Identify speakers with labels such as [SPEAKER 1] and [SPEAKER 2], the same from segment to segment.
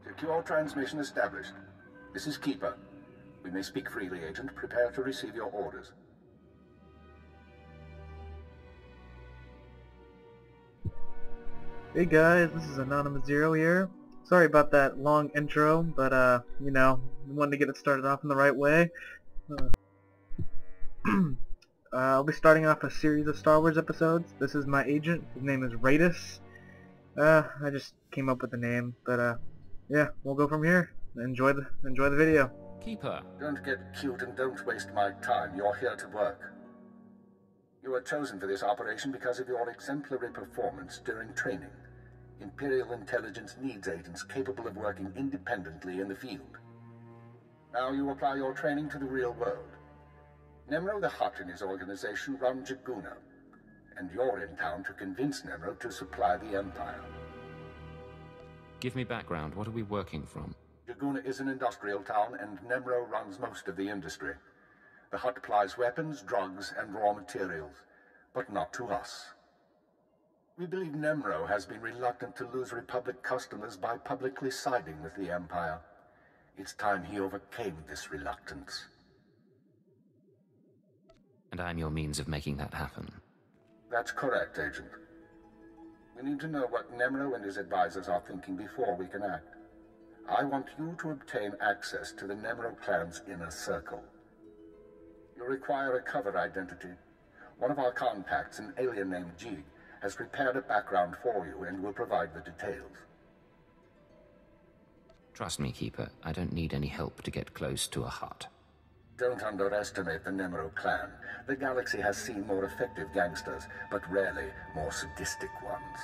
[SPEAKER 1] Secure transmission established. This is Keeper. We may speak freely, Agent. Prepare to receive your orders.
[SPEAKER 2] Hey guys, this is An0nYm0u here. Sorry about that long intro, but you know, I wanted to get it started off in the right way. I'll be starting off a series of Star Wars episodes. This is my agent. His name is Raidus. I just came up with the name, but yeah, we'll go from here. Enjoy the video.
[SPEAKER 3] Keeper.
[SPEAKER 1] Don't get cute and don't waste my time. You're here to work. You were chosen for this operation because of your exemplary performance during training. Imperial intelligence needs agents capable of working independently in the field. Now you apply your training to the real world. Nemro the Hutt and his organization run Jaguna, and you're in town to convince Nemro to supply the Empire.
[SPEAKER 3] Give me background. What are we working from?
[SPEAKER 1] Jaguna is an industrial town, and Nemro runs most of the industry. The Hutt supplies weapons, drugs, and raw materials, but not to us. We believe Nemro has been reluctant to lose Republic customers by publicly siding with the Empire. It's time he overcame this reluctance.
[SPEAKER 3] And I'm your means of making that happen.
[SPEAKER 1] That's correct, Agent. We need to know what Nemro and his advisors are thinking before we can act. I want you to obtain access to the Nemro clan's inner circle. You'll require a cover identity. One of our contacts, an alien named Jig, has prepared a background for you and will provide the details.
[SPEAKER 3] Trust me, Keeper. I don't need any help to get close to a Hutt.
[SPEAKER 1] Don't underestimate the Nemro clan. The galaxy has seen more effective gangsters, but rarely more sadistic ones.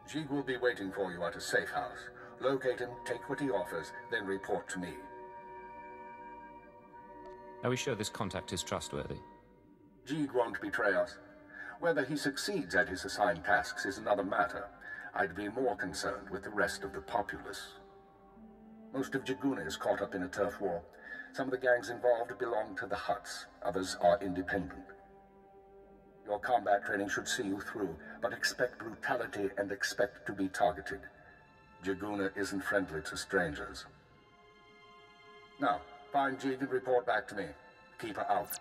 [SPEAKER 1] Jig will be waiting for you at a safe house. Locate him, take what he offers, then report to me.
[SPEAKER 3] Are we sure this contact is trustworthy?
[SPEAKER 1] Jig won't betray us. Whether he succeeds at his assigned tasks is another matter. I'd be more concerned with the rest of the populace. Most of Jaguna is caught up in a turf war. Some of the gangs involved belong to the Hutts. Others are independent. Your combat training should see you through, but expect brutality and expect to be targeted. Jaguna isn't friendly to strangers. Now, find Jig and report back to me. Keep her out.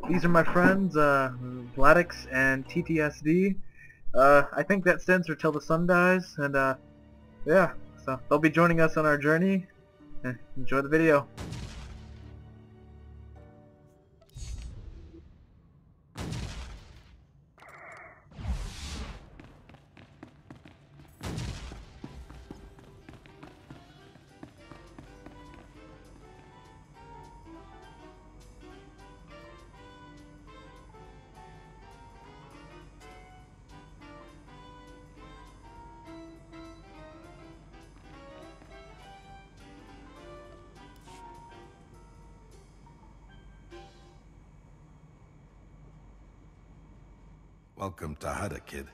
[SPEAKER 2] These are my friends, Vladix and TTSD. I think that stands for Till the Sun Dies, and yeah, so they'll be joining us on our journey. Enjoy the video.
[SPEAKER 4] Welcome to Hutt, kid.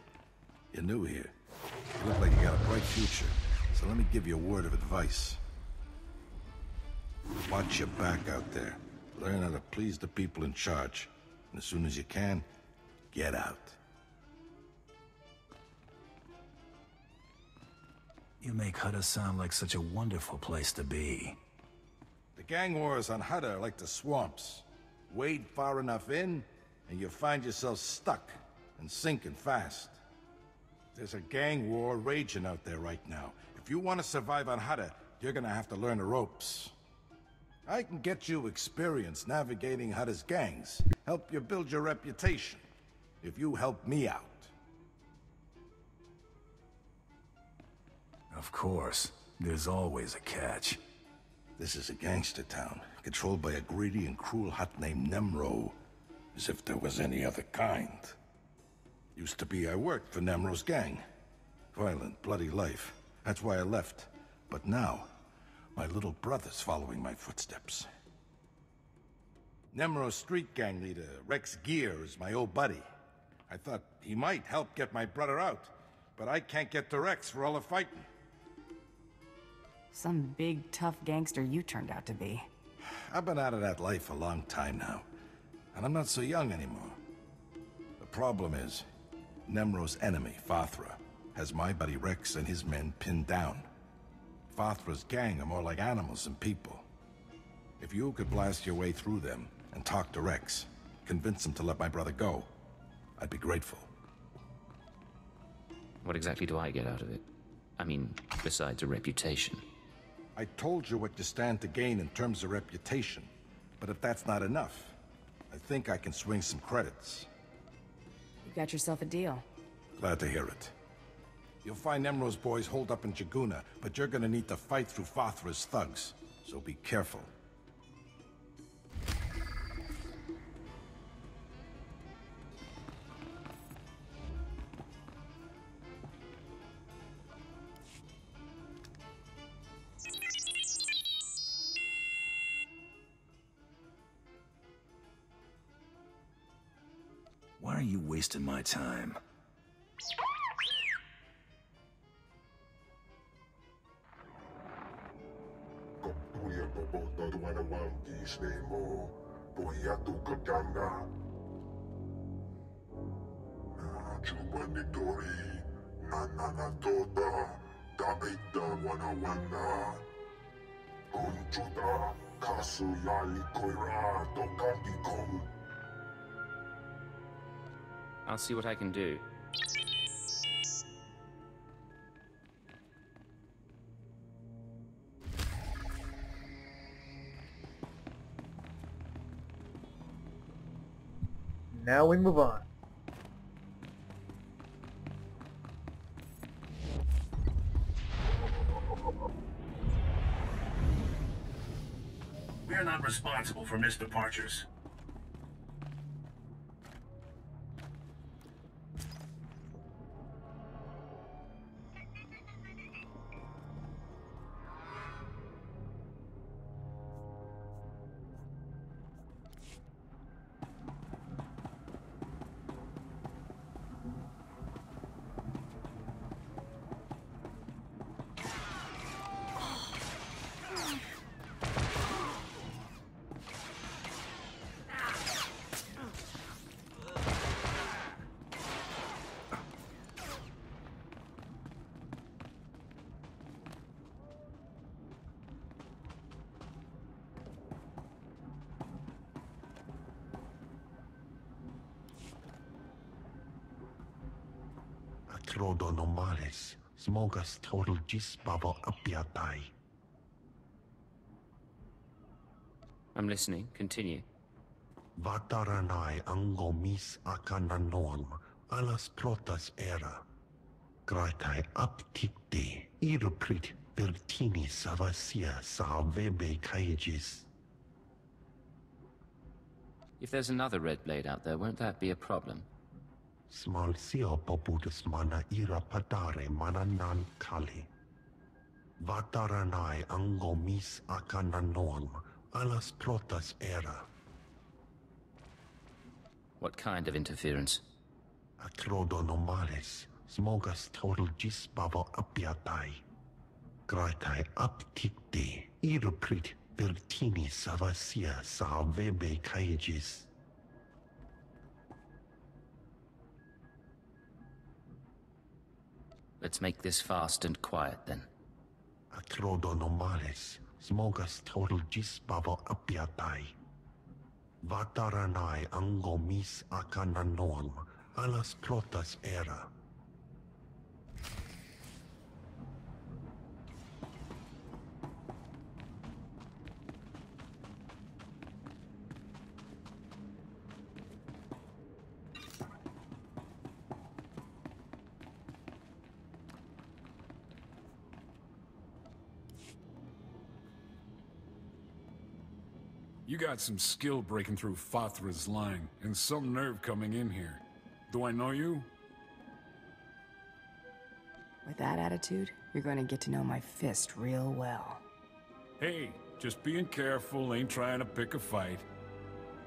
[SPEAKER 4] You're new here. You look like you got a bright future, so let me give you a word of advice. Watch your back out there. Learn how to please the people in charge. And as soon as you can, get out.
[SPEAKER 5] You make Hutt sound like such a wonderful place to be.
[SPEAKER 4] The gang wars on Hutt are like the swamps. Wade far enough in, and you find yourself stuck and sinking fast. There's a gang war raging out there right now. If you want to survive on Hutt, you're gonna have to learn the ropes. I can get you experience navigating Hutt's gangs, help you build your reputation, if you help me out.
[SPEAKER 5] Of course. There's always a catch.
[SPEAKER 4] This is a gangster town, controlled by a greedy and cruel Hutt named Nemro. As if there was any other kind. Used to be I worked for Nemro's gang. Violent, bloody life. That's why I left. But now, my little brother's following my footsteps. Nemro's street gang leader, Rex Gear, is my old buddy. I thought he might help get my brother out, but I can't get to Rex for all the fighting.
[SPEAKER 6] Some big, tough gangster you turned out to be.
[SPEAKER 4] I've been out of that life a long time now, and I'm not so young anymore. The problem is, Nemro's enemy, Fathra, has my buddy Rex and his men pinned down. Fathra's gang are more like animals than people. If you could blast your way through them and talk to Rex, convince him to let my brother go, I'd be grateful.
[SPEAKER 3] What exactly do I get out of it? I mean, besides a reputation.
[SPEAKER 4] I told you what you stand to gain in terms of reputation, but if that's not enough, I think I can swing some credits.
[SPEAKER 6] You got yourself a deal.
[SPEAKER 4] Glad to hear it. You'll find Nemro's boys holed up in Jaguna, but you're gonna need to fight through Fathra's thugs, so be careful.
[SPEAKER 5] Why are you wasting my time?
[SPEAKER 3] I'll see what I can do.
[SPEAKER 2] Now we move on.
[SPEAKER 7] We are not responsible for missed departures.
[SPEAKER 8] An0nYm0uS Z3R0.
[SPEAKER 3] I'm listening. Continue.
[SPEAKER 8] Vataranai angomis akananorm alas protas era. Gratai aptikte irprit pertini savasia savebe kaigis.
[SPEAKER 3] If there's another red blade out there, won't that be a problem?
[SPEAKER 8] Small sio poputus mana ira padare mananan kali. Vataranai angomis akananorm alas protas era.
[SPEAKER 3] What kind of interference?
[SPEAKER 8] An0nYm0uS Z3R0. Gratai aptikte irprit pertini savasia savebe kaigis.
[SPEAKER 3] Let's make this fast and quiet, then.
[SPEAKER 8] An0nYm0uS Z3R0. Vataranai angomis akananorm alas protas era.
[SPEAKER 9] You got some skill breaking through Fathra's line, and some nerve coming in here. Do I know you?
[SPEAKER 6] With that attitude, you're going to get to know my fist real well.
[SPEAKER 9] Hey, just being careful, ain't trying to pick a fight.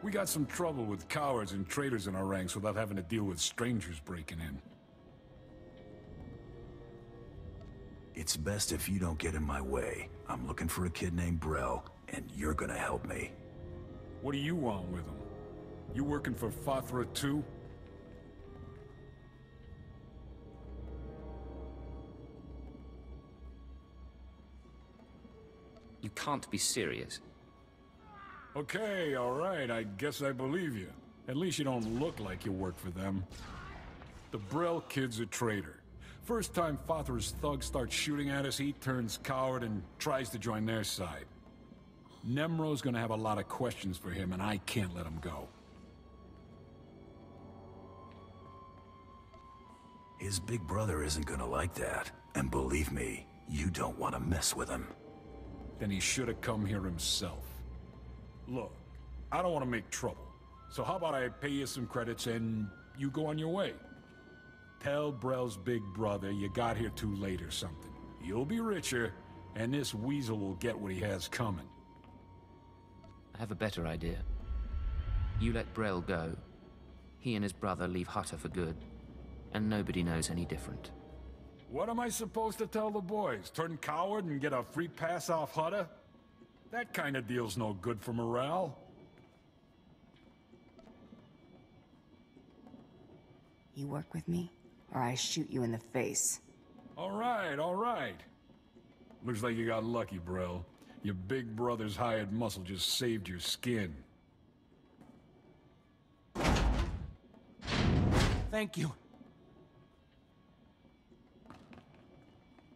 [SPEAKER 9] We got some trouble with cowards and traitors in our ranks without having to deal with strangers breaking in.
[SPEAKER 5] It's best if you don't get in my way. I'm looking for a kid named Brel, and you're gonna help me.
[SPEAKER 9] What do you want with him? You working for SWTOR too?
[SPEAKER 3] You can't be serious.
[SPEAKER 9] Okay, alright, I guess I believe you. At least you don't look like you work for them. The Brel kid's a traitor. First time SWTOR's thugs start shooting at us, he turns coward and tries to join their side. Nemro's gonna have a lot of questions for him, and I can't let him go.
[SPEAKER 5] His big brother isn't gonna like that. And believe me, you don't want to mess with him.
[SPEAKER 9] Then he should have come here himself. Look, I don't want to make trouble. So how about I pay you some credits and you go on your way? Tell Brel's big brother you got here too late or something. You'll be richer, and this weasel will get what he has coming.
[SPEAKER 3] I have a better idea. You let Brel go. He and his brother leave Hutter for good, and nobody knows any different.
[SPEAKER 9] What am I supposed to tell the boys? Turn coward and get a free pass off Hutter? That kind of deal's no good for morale.
[SPEAKER 6] You work with me, or I shoot you in the face.
[SPEAKER 9] All right. Looks like you got lucky, Brel. Your big brother's hired muscle just saved your skin.
[SPEAKER 10] Thank you.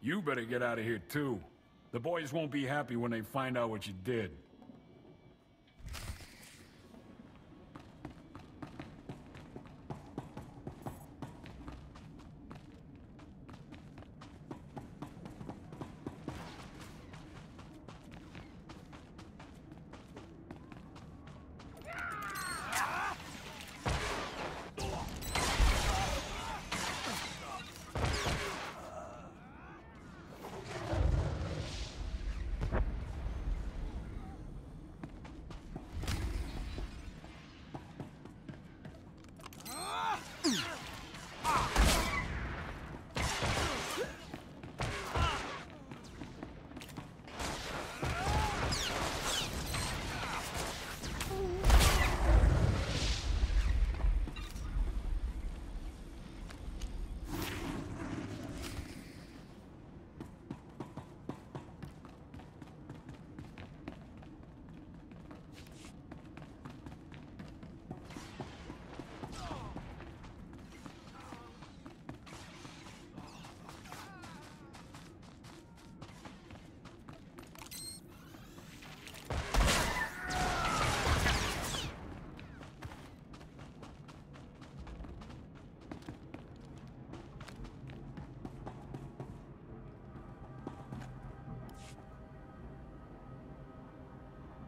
[SPEAKER 9] You better get out of here, too. The boys won't be happy when they find out what you did.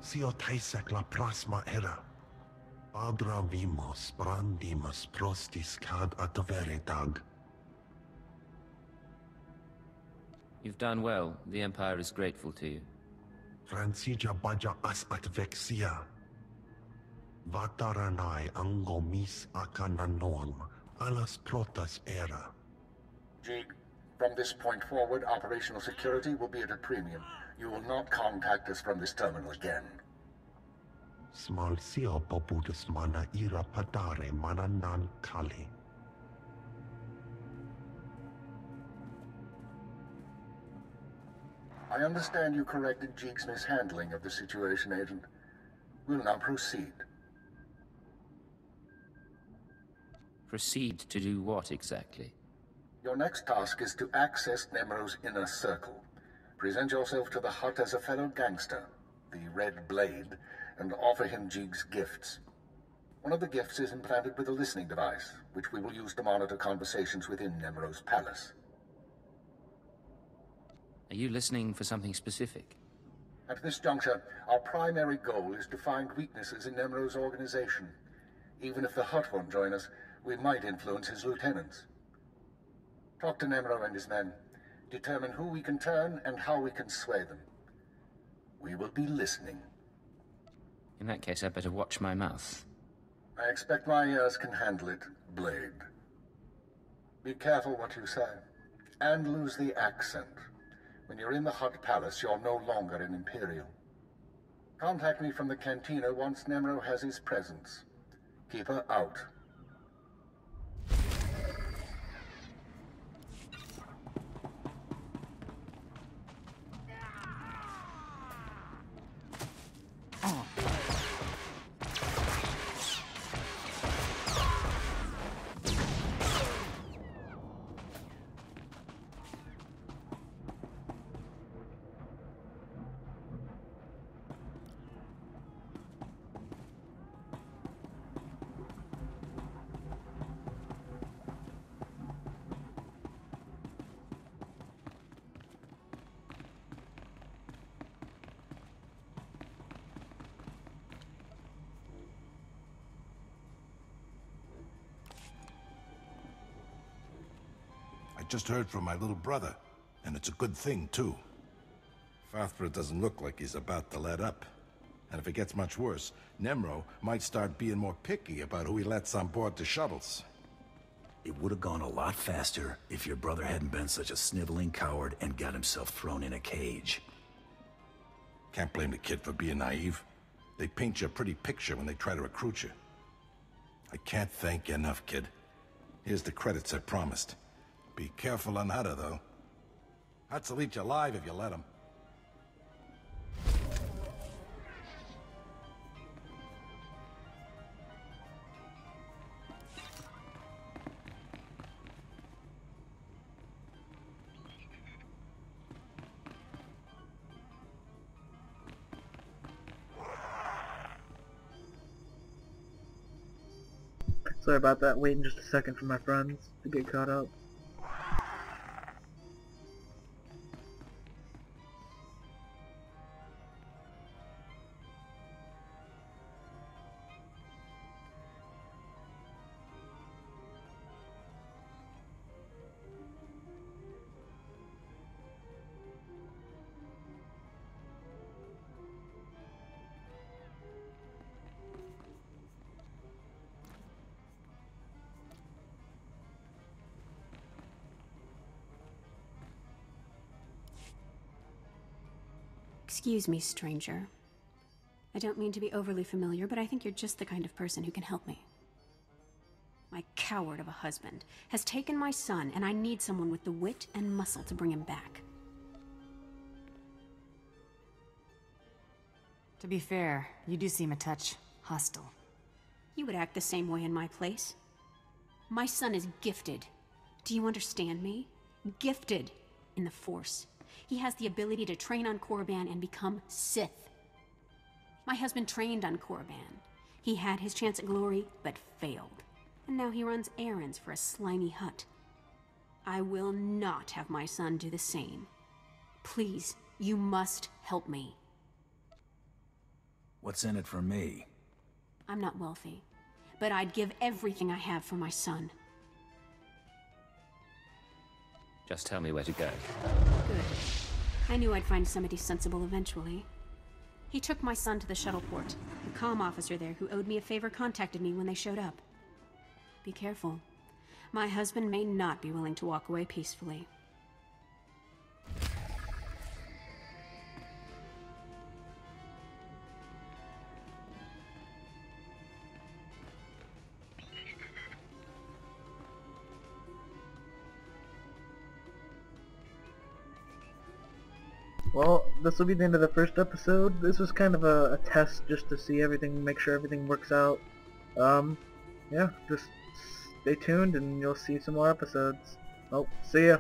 [SPEAKER 8] SWTOR la prasma era. Adra vimos brandimus prostis cad atveretag.
[SPEAKER 3] You've done well. The Empire is grateful to you.
[SPEAKER 8] Francia baja as atvexia. Vataranai angomis An0nYm0uS alas protas era.
[SPEAKER 1] Jig, from this point forward, operational security will be at a premium. You will not contact us from this terminal again.
[SPEAKER 8] SWTOR
[SPEAKER 1] I understand you corrected Jig's mishandling of the situation, Agent. We'll now proceed.
[SPEAKER 3] Proceed to do what exactly?
[SPEAKER 1] Your next task is to access Nemro's inner circle. Present yourself to the Hutt as a fellow gangster, the Red Blade, and offer him Jig's gifts. One of the gifts is implanted with a listening device, which we will use to monitor conversations within Nemro's palace.
[SPEAKER 3] Are you listening for something specific?
[SPEAKER 1] At this juncture, our primary goal is to find weaknesses in Nemro's organization. Even if the Hutt won't join us, we might influence his lieutenants. Talk to Nemro and his men, Determine who we can turn and how we can sway them. We will be listening.
[SPEAKER 3] In that case, I'd better watch my mouth.
[SPEAKER 1] I expect my ears can handle it, Blade. Be careful what you say, and lose the accent. When you're in the Hut Palace, you're no longer an Imperial. Contact me from the cantina once Nemro has his presence. Keep her out.
[SPEAKER 4] Just heard from my little brother, and it's a good thing, too. Fathra doesn't look like he's about to let up. And if it gets much worse, Nemro might start being more picky about who he lets on board the shuttles.
[SPEAKER 5] It would have gone a lot faster if your brother hadn't been such a sniveling coward and got himself thrown in a cage.
[SPEAKER 4] Can't blame the kid for being naive. They paint you a pretty picture when they try to recruit you. I can't thank you enough, kid. Here's the credits I promised. Be careful on Hutter, though. Huts will eat you alive if you let him.
[SPEAKER 2] Sorry about that, waiting just a second for my friends to get caught up.
[SPEAKER 10] Excuse me, stranger. I don't mean to be overly familiar, but I think you're just the kind of person who can help me. My coward of a husband has taken my son, and I need someone with the wit and muscle to bring him back.
[SPEAKER 6] To be fair, you do seem a touch hostile.
[SPEAKER 10] You would act the same way in my place. My son is gifted. Do you understand me? Gifted in the Force. He has the ability to train on Korriban and become Sith. My husband trained on Korriban. He had his chance at glory, but failed. And now he runs errands for a slimy hut. I will not have my son do the same. Please, you must help me.
[SPEAKER 5] What's in it for me?
[SPEAKER 10] I'm not wealthy, but I'd give everything I have for my son.
[SPEAKER 3] Just tell me where to go.
[SPEAKER 10] Good. I knew I'd find somebody sensible eventually. He took my son to the shuttle port. The comm officer there who owed me a favor contacted me when they showed up. Be careful. My husband may not be willing to walk away peacefully.
[SPEAKER 2] Well, this will be the end of the first episode. This was kind of a test just to see everything, make sure everything works out. Yeah, just stay tuned and you'll see some more episodes. Oh, see ya.